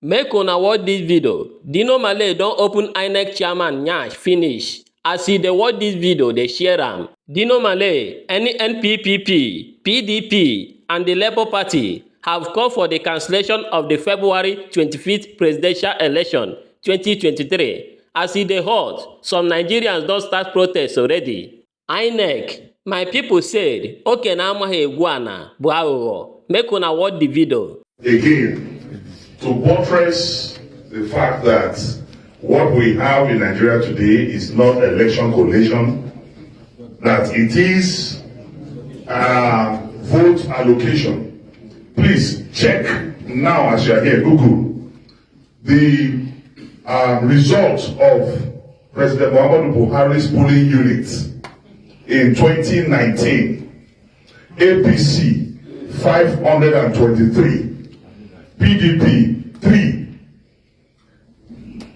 Make una watch this video. Dino Melaye don open INEC chairman Yash finish. As he dey watch this video, dey share am. Dino Melaye, NNPP, PDP, and the Labour Party have called for the cancellation of the February 25th presidential election 2023. As e dey hot, some Nigerians don start protest already. INEC, my people said, Okenye amaghi Egwu bụ ahuho. Make una watch the video. Again, to buttress the fact that what we have in Nigeria today is not election collation, that it is vote allocation. Please check now as you are here, Google, the result of President Muhammadu Buhari's polling unit in 2019. APC 523. PDP 3.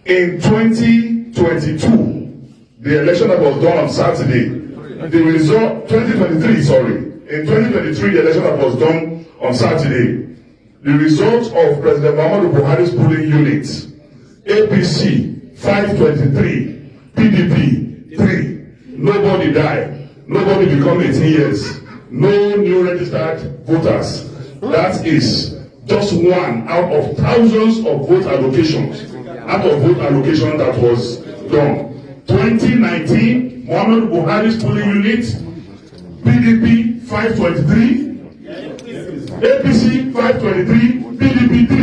In 2022, the election that was done on Saturday, the result, 2023, sorry. In 2023, the election that was done on Saturday, the result of President Muhammadu Buhari's polling unit, APC 523, PDP 3. Nobody died. Nobody become 18 years. No new registered voters. That is just one out of thousands of vote allocations, that was done. 2019, Muhammadu Buhari's polling unit, PDP 523, APC 523, PDP 3.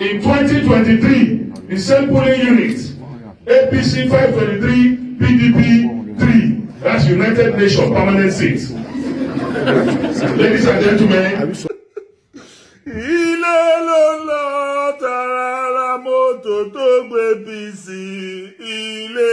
In 2023, the same polling unit, APC 523, PDP 3. That's United Nations permanent seat. Ladies and gentlemen, ilé ló lọ tààrà mọ́tò tó gbé bí sí ilé